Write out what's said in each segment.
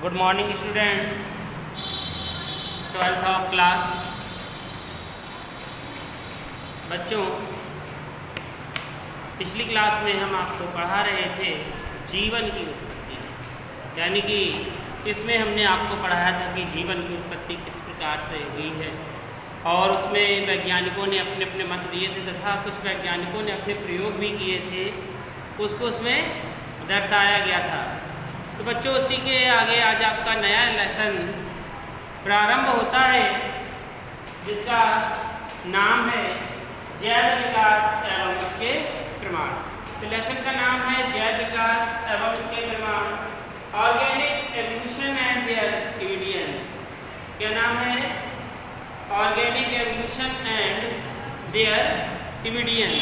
Good morning students, 12th of class. बच्चों, पिछली class में हम आपको पढ़ा रहे थे जीवन की उत्पत्ति, यानी कि इसमें हमने आपको पढ़ाया था कि जीवन की उत्पत्ति किस प्रकार से हुई है और उसमें वैज्ञानिकों ने अपने अपने मत दिए थे तथा कुछ वैज्ञानिकों ने अपने प्रयोग भी किए थे, उसको उसमें दर्शाया गया था। तो बच्चों, उसी के आगे आज आपका नया लेसन प्रारंभ होता है जिसका नाम है जैव विकास एवं इसके प्रमाण। तो लेसन का नाम है जैव विकास एवं इसके प्रमाण, organic evolution and their evidence. क्या नाम है? Organic evolution and their evidence.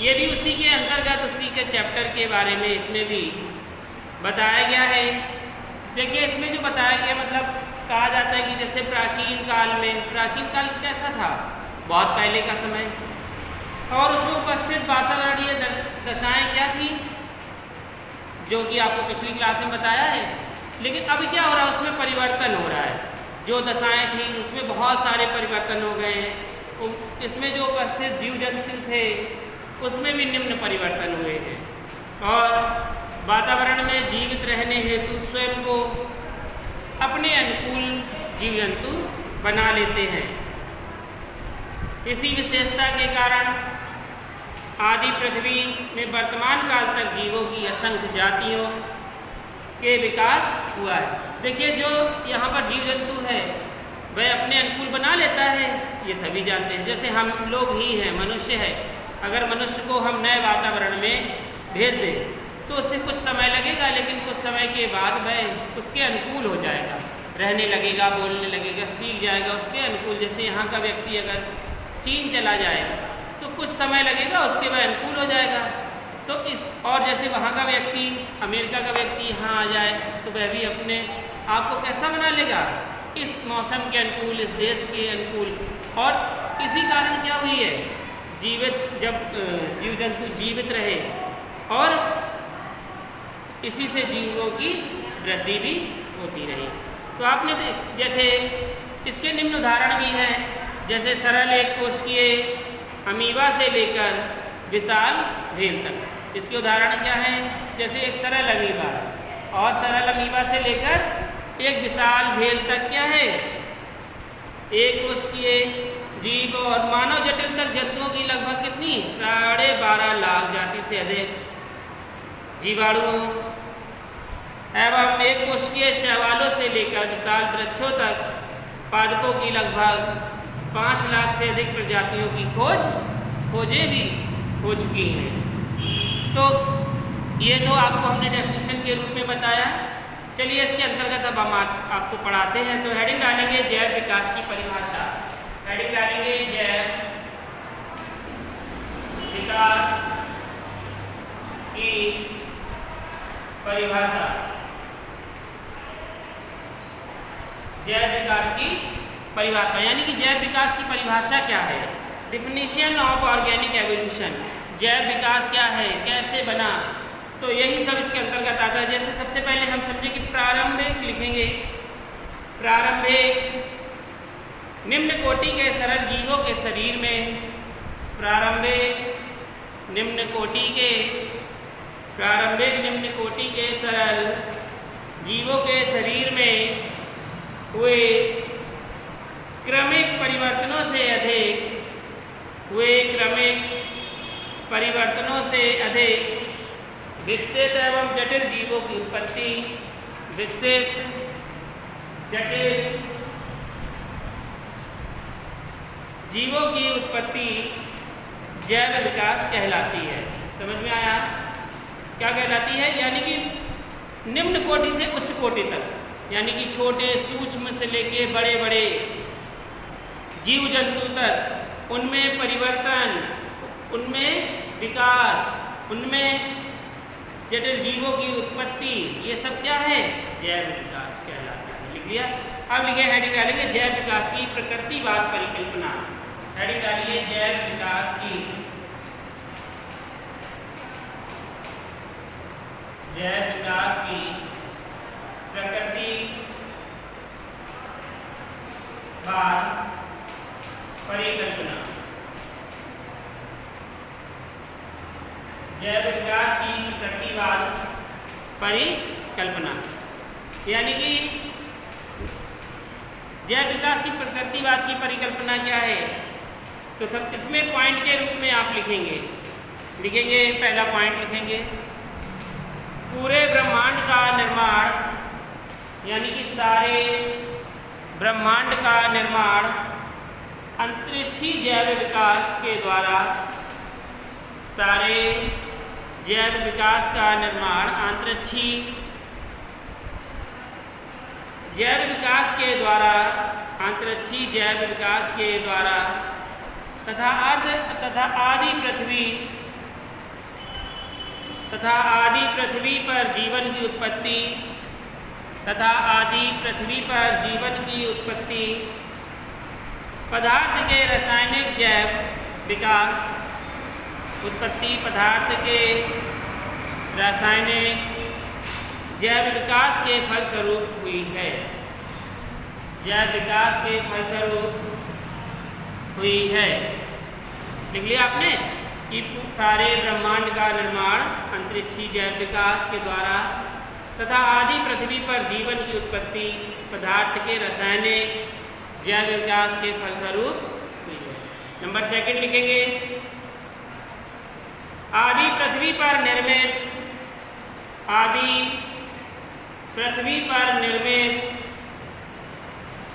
ये भी उसी के अंतर्गत उसी के चैप्टर के बारे में इसमें भी बताया गया है। देखिए, इसमें जो बताया गया मतलब कहा जाता है कि जैसे प्राचीन काल कैसा था? बहुत पहले का समय, और उसमें उपस्थित वातावरणीय दशाएं क्या थी, जो कि आपको पिछली क्लास में बताया है। लेकिन अभी क्या हो रहा है, उसमें परिवर्तन हो रहा है। जो दशाएं थी उसमें बहुत सारे परिवर्तन हो गए हैं। इसमें जो उपस्थित जीव जंतु थे उसमें भी निम्न परिवर्तन हुए हैं और वातावरण में जीवित रहने हेतु स्वयं को अपने अनुकूल जीव जंतु बना लेते हैं। इसी विशेषता के कारण आदि पृथ्वी में वर्तमान काल तक जीवों की असंख्य जातियों के विकास हुआ है। देखिए, जो यहाँ पर जीव जंतु है वह अपने अनुकूल बना लेता है, ये सभी जानते हैं। जैसे हम लोग ही हैं, मनुष्य है, अगर मनुष्य को हम नए वातावरण में भेज दें तो उससे कुछ समय लगेगा, लेकिन कुछ समय के बाद वह उसके अनुकूल हो जाएगा, रहने लगेगा, बोलने लगेगा, सीख जाएगा उसके अनुकूल। जैसे यहाँ का व्यक्ति अगर चीन चला जाए तो कुछ समय लगेगा, उसके बाद अनुकूल हो जाएगा। तो और जैसे वहाँ का व्यक्ति, अमेरिका का व्यक्ति यहाँ आ जाए तो वह भी अपने आप को कैसा बना लेगा, इस मौसम के अनुकूल, इस देश के अनुकूल। और इसी कारण क्या हुई है, जब जीव जंतु जीवित रहे और इसी से जीवों की वृद्धि भी होती रही। तो आपने जैसे इसके निम्न उदाहरण भी हैं, जैसे सरल एक कोशिकीय अमीबा से लेकर विशाल व्हेल तक। इसके उदाहरण क्या हैं? जैसे एक सरल अमीबा, और सरल अमीबा से लेकर एक विशाल व्हेल तक क्या है, एक कोशिकीय जीव और मानव जटिल तक जंतुओं की लगभग कितनी 12.5 लाख जाति से अधिक जीवाणुओं एवं एक कोशिकीय शैवालों से लेकर विशाल वृक्षों तक पादपों की लगभग 5 लाख से अधिक प्रजातियों की खोजें भी हो चुकी हैं। तो ये तो आपको हमने डेफिनेशन के रूप में बताया। चलिए, इसके अंतर्गत अब हम आपको पढ़ाते हैं। तो हेडिंग डालेंगे जैव विकास की परिभाषा। हेडिंग डालेंगे जैव विकास की परिभाषा। जैव विकास की परिभाषा यानी कि जैव विकास की परिभाषा क्या है? Definition of organic evolution. जैव विकास क्या है, कैसे बना, तो यही सब इसके अंतर्गत आता है। जैसे सबसे पहले हम समझे कि प्रारंभिक लिखेंगे, प्रारंभिक निम्न कोटि के सरल जीवों के शरीर में, प्रारंभिक निम्न कोटि के सरल जीवों के शरीर में हुए क्रमिक परिवर्तनों से अधिक विकसित एवं जटिल जीवों की उत्पत्ति, विकसित जटिल जीवों की उत्पत्ति जैव विकास कहलाती है। समझ में आया? क्या कहलाती है? यानी कि निम्न कोटि से उच्च कोटि तक, यानी कि छोटे सूक्ष्म से लेके बड़े बड़े जीव जंतु तक, उनमें परिवर्तन, उनमें विकास, उनमें जटिल जीवों की उत्पत्ति, ये सब क्या है? जैव विकास कहलाता है। लिख लिया? अब लिखे हेडिंग डालेंगे जैव विकास की प्रकृतिवाद परिकल्पना। हेडिंग डालिए जैव विकास की जैव विकास की परिकल्पना। यानी कि जैव विकास की प्रकृतिवाद की परिकल्पना क्या है? तो सब इसमें पॉइंट के रूप में आप लिखेंगे। पहला पॉइंट लिखेंगे, पूरे ब्रह्मांड का निर्माण, यानी कि सारे ब्रह्मांड का निर्माण अंतरिक्षी जैव विकास के द्वारा, सारे जैव विकास का निर्माण अंतरिक्षी जैव विकास के द्वारा, अंतरिक्षी जैव विकास के द्वारा तथा आदि पृथ्वी पर जीवन की उत्पत्ति, पदार्थ के रासायनिक जैव विकास, पदार्थ के रासायनिक जैव विकास के फलस्वरूप हुई है। जैव विकास के फलस्वरूप हुई है। लिख लिया आपने कि सारे ब्रह्मांड का निर्माण अंतरिक्षी जैव विकास के द्वारा तथा आदि पृथ्वी पर जीवन की उत्पत्ति पदार्थ के रासायनिक जैव विकास के फलस्वरूप हुई है। नंबर 2 लिखेंगे, आदि पृथ्वी पर निर्मित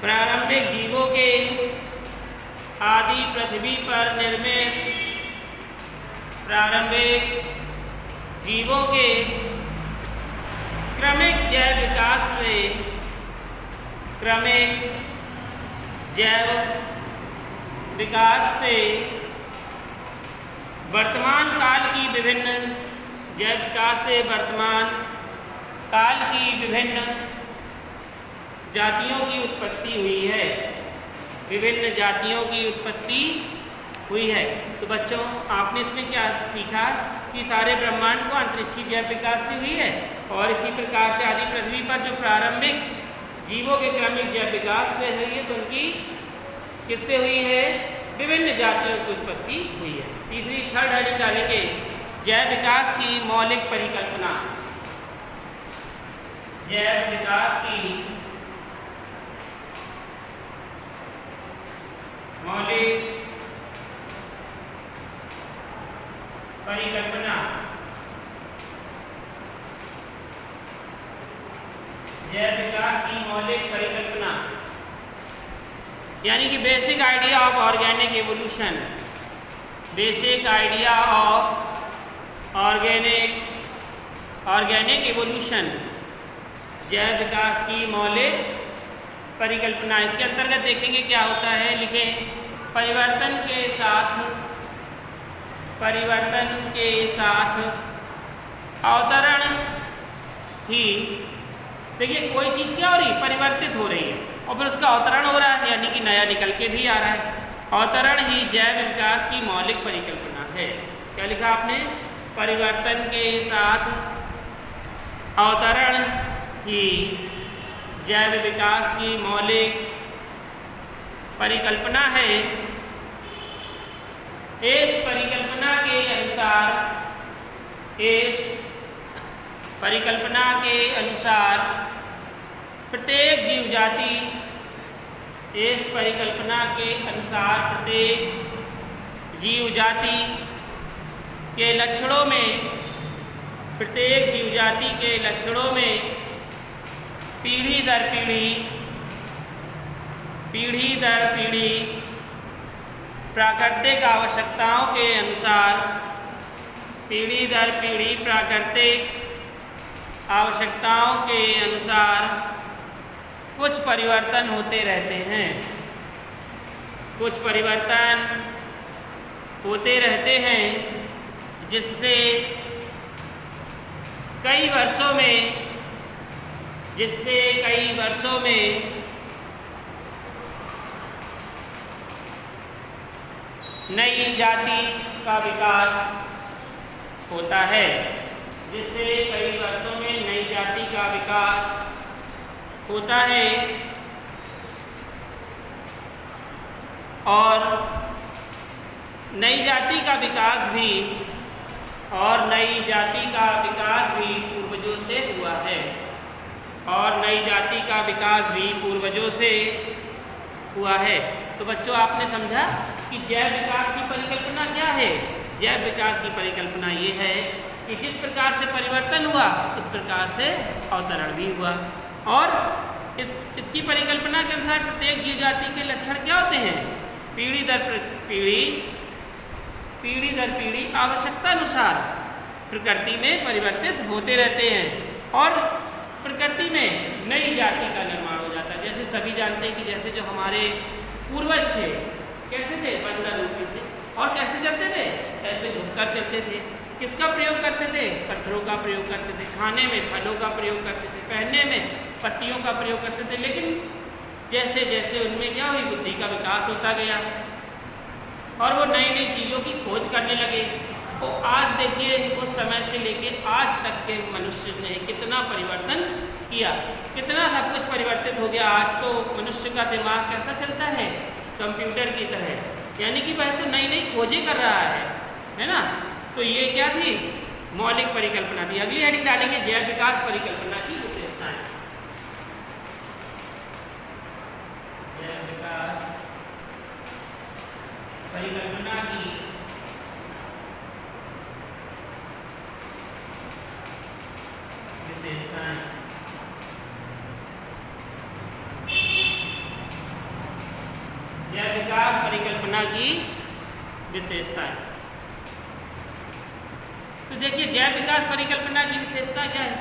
प्रारंभिक जीवों के, क्रमिक जैव विकास से वर्तमान काल की विभिन्न जातियों की उत्पत्ति हुई है। तो बच्चों, आपने इसमें क्या सीखा कि सारे ब्रह्मांड को अंतरिक्षी जैव विकास से हुई है, और इसी प्रकार से आदि पृथ्वी पर जो प्रारंभिक जीवों के क्रमिक जैव विकास से हुई है, तो उनकी किससे हुई है? विभिन्न जातियों की उत्पत्ति हुई है। थर्ड हेडिंग डालेंगे, जैव विकास की मौलिक परिकल्पना। जैव विकास की मौलिक परिकल्पना। जैव विकास की मौलिक परिकल्पना यानी कि basic idea of organic evolution. Organic evolution जैव विकास की मौलिक परिकल्पना। इसके अंतर्गत देखेंगे क्या होता है। लिखें, परिवर्तन के साथ अवतरण ही, देखिए कोई चीज़ क्या हो रही है? परिवर्तित हो रही है, और फिर उसका अवतरण हो रहा है, यानी कि नया निकल के भी आ रहा है। अवतरण ही जैव विकास की मौलिक परिकल्पना है। क्या लिखा आपने? परिवर्तन के साथ अवतरण ही जैव विकास की मौलिक परिकल्पना है। इस परिकल्पना के अनुसार प्रत्येक जीव जाति के लक्षणों में पीढ़ी दर पीढ़ी प्राकृतिक आवश्यकताओं के अनुसार कुछ परिवर्तन होते रहते हैं, जिससे कई वर्षों में नई जाति का विकास होता है। और नई जाति का विकास भी और नई जाति का विकास भी पूर्वजों से हुआ है। और नई जाति का विकास भी पूर्वजों से हुआ है। तो बच्चों आपने समझा कि जैव विकास की परिकल्पना क्या है। जैव विकास की परिकल्पना ये है कि जिस प्रकार से परिवर्तन हुआ उस प्रकार से अवतरण भी हुआ। और इसकी परिकल्पना के अनुसार प्रत्येक जीव जाति के लक्षण क्या होते हैं, पीढ़ी दर पीढ़ी आवश्यकता अनुसार प्रकृति में परिवर्तित होते रहते हैं और प्रकृति में नई जाति का निर्माण हो जाता है। जैसे सभी जानते हैं कि जैसे जो हमारे पूर्वज थे कैसे थे, बंदर रूपी थे और कैसे चलते थे, ऐसे झुककर चलते थे। किसका प्रयोग करते थे, पत्थरों का प्रयोग करते थे, खाने में फलों का प्रयोग करते थे, पहनने में पत्तियों का प्रयोग करते थे। लेकिन जैसे जैसे उनमें क्या हुई, बुद्धि का विकास होता गया और वो नई नई चीज़ों की खोज करने लगे। तो आज देखिए उस समय से लेके आज तक के मनुष्य ने कितना परिवर्तन किया, कितना सब कुछ परिवर्तित हो गया। आज तो मनुष्य का दिमाग कैसा चलता है, कंप्यूटर की तरह, यानी कि वह तो नई नई खोजें कर रहा है ना। तो ये क्या थी, मौलिक परिकल्पना थी। अगली हेडिंग डालेंगे जैव विकास परिकल्पना की विशेषताएं। जैव विकास परिकल्पना की विशेषताएं। जैव विकास परिकल्पना की विशेषताएं। तो देखिए जैव विकास परिकल्पना की विशेषता क्या है,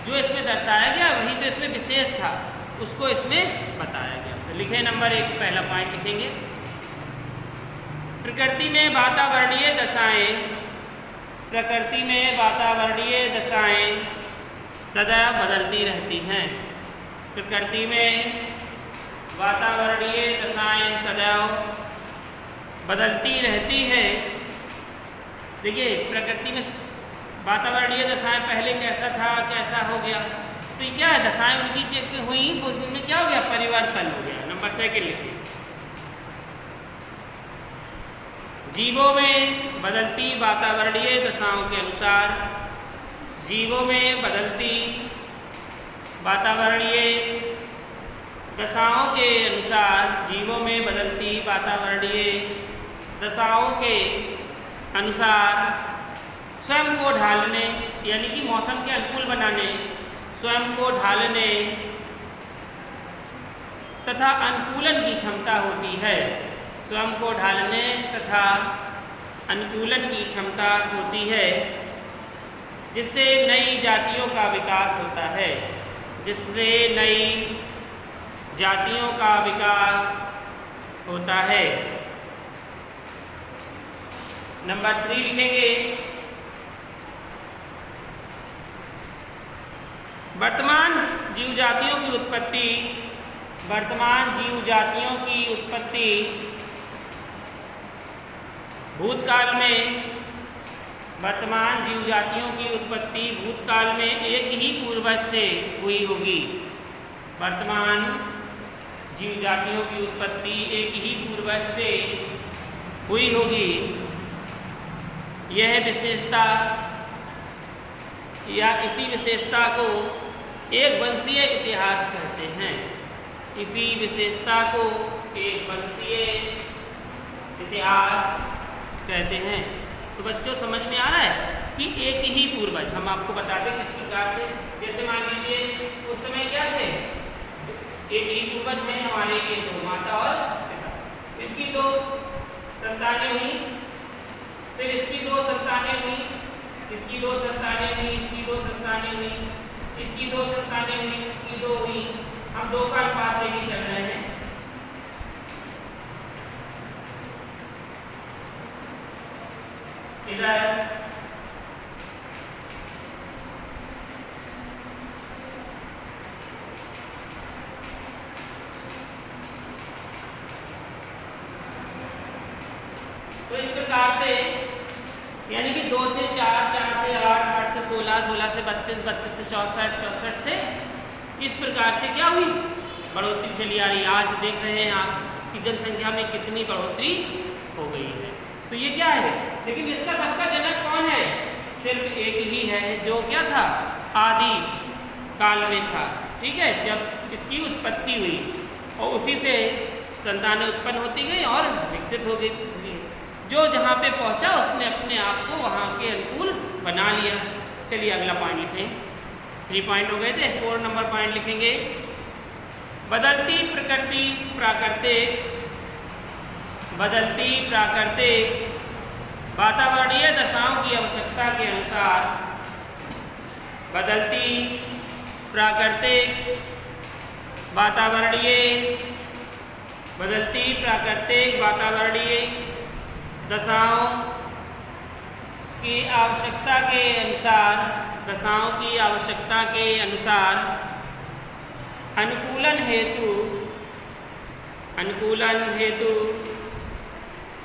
जो इसमें दर्शाया गया वही तो इसमें विशेष था, उसको इसमें बताया गया। तो लिखे नंबर 1 पहला पॉइंट लिखेंगे, प्रकृति में वातावरणीय दशाएं, प्रकृति में वातावरणीय दशाएं सदैव बदलती रहती हैं। प्रकृति में वातावरणीय दशाएं सदैव बदलती रहती हैं। देखिए प्रकृति में वातावरणीय दशाएं पहले कैसा था कैसा हो गया, तो ये क्या है, दशाएं उनकी हुई उनमें क्या हो गया, परिवर्तन हो गया। नंबर 2 लिखिए, जीवों में बदलती वातावरणीय दशाओं के अनुसार, जीवों में बदलती वातावरणीय दशाओं के अनुसार, जीवों में बदलती वातावरणीय दशाओं के अनुसार स्वयं को ढालने, यानी कि मौसम के अनुकूल बनाने, स्वयं को ढालने तथा अनुकूलन की क्षमता होती है। स्वयं को ढालने तथा अनुकूलन की क्षमता होती है, जिससे नई जातियों का विकास होता है, जिससे नई जातियों का विकास होता है। नंबर 3 लिखेंगे, वर्तमान जीव जातियों की उत्पत्ति, वर्तमान जीव जातियों की उत्पत्ति भूतकाल में, वर्तमान जीव जातियों की उत्पत्ति भूतकाल में एक ही पूर्वज से हुई होगी। वर्तमान जीव जातियों की उत्पत्ति एक ही पूर्वज से हुई होगी। यह विशेषता या इसी विशेषता को एक वंशीय इतिहास कहते हैं। इसी विशेषता को एक वंशीय इतिहास कहते हैं। तो बच्चों समझ में आ रहा है कि एक ही पूर्वज, हम आपको बता दें किस प्रकार से, जैसे मान लीजिए उस समय क्या थे, एक ही पूर्वज में हमारे ये दो माता और पिता, इसकी 2 संतानें हुई, फिर इसकी 2 संतानें हुई, इसकी 2 संतानें हुई, इसकी 2 संतानें हुई, इसकी 2 संतानें हुई, इसकी 2 हुई। हम 2 का अनुपात लेके चल रहे हैं। इधर तो इस प्रकार से, यानी कि 2 से 4, 4 से 8, 8 से 16, 16 से 32, 32 से 64, 64 से इस प्रकार से क्या हुई, बढ़ोतरी चली आ रही। आज देख रहे हैं आप कि जनसंख्या में कितनी बढ़ोतरी हो गई है। तो ये क्या है, लेकिन इसका सबका जनक कौन है, सिर्फ एक ही है जो क्या था, आदि काल में था, ठीक है, जब इसकी उत्पत्ति हुई और उसी से संतानें उत्पन्न होती गई और विकसित हो गई। जो जहाँ पे पहुँचा उसने अपने आप को वहाँ के अनुकूल बना लिया। चलिए अगला पॉइंट लिखें। 3 पॉइंट हो गए थे, 4 नंबर पॉइंट लिखेंगे। बदलती प्रकृति प्राकृतिक, बदलती प्राकृतिक वातावरणीय दशाओं की आवश्यकता के अनुसार, बदलती प्राकृतिक वातावरणीय, बदलती प्राकृतिक वातावरणीय दशाओं की आवश्यकता के अनुसार, दशाओं की आवश्यकता के अनुसार अनुकूलन हेतु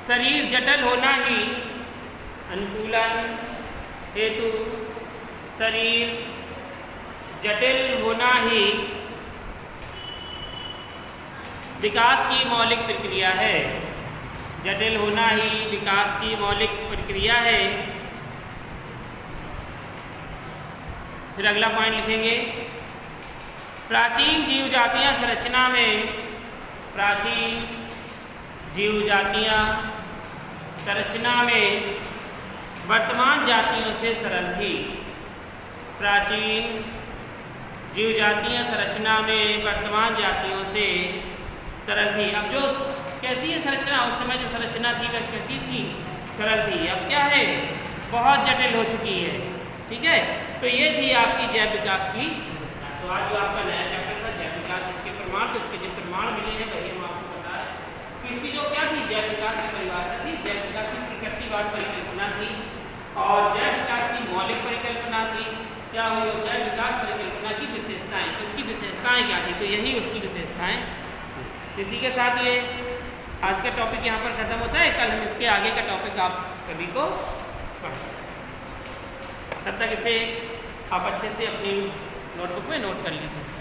शरीर जटिल होना ही, अनुकूलन हेतु शरीर जटिल होना ही विकास की मौलिक प्रक्रिया है। जटिल होना ही विकास की मौलिक प्रक्रिया है। फिर अगला पॉइंट लिखेंगे। प्राचीन जीव जातियां संरचना में, प्राचीन जीव जातियां संरचना में वर्तमान जातियों से सरल थी। प्राचीन जीव जातियां संरचना में वर्तमान जातियों से सरल थी। अब जो कैसी है संरचना, उस समय जो संरचना थी वह कैसी थी, सरल थी। अब क्या है, बहुत जटिल हो चुकी है, ठीक है। तो ये थी आपकी जैव विकास की विशेषता। तो आज जो आपका नया चैप्टर था जैव विकास के प्रमाण, तो इसके जो प्रमाण मिले हैं वही हम आपको बता रहे हैं। तो इसकी जो क्या थी, जैव विकास की परिभाषा थी, जैव विकास की प्रकृतिवाद परिकल्पना थी और जैव विकास की मौलिक परिकल्पना थी। क्या हुई, जैव विकास परिकल्पना की विशेषताएं, तो उसकी विशेषताएं क्या थी, तो यही उसकी विशेषताएं। इसी के साथ ये आज का टॉपिक यहाँ पर खत्म होता है। कल हम इसके आगे का टॉपिक आप सभी को पढ़ेंगे। तब तक इसे आप अच्छे से अपनी नोटबुक में नोट कर लीजिए।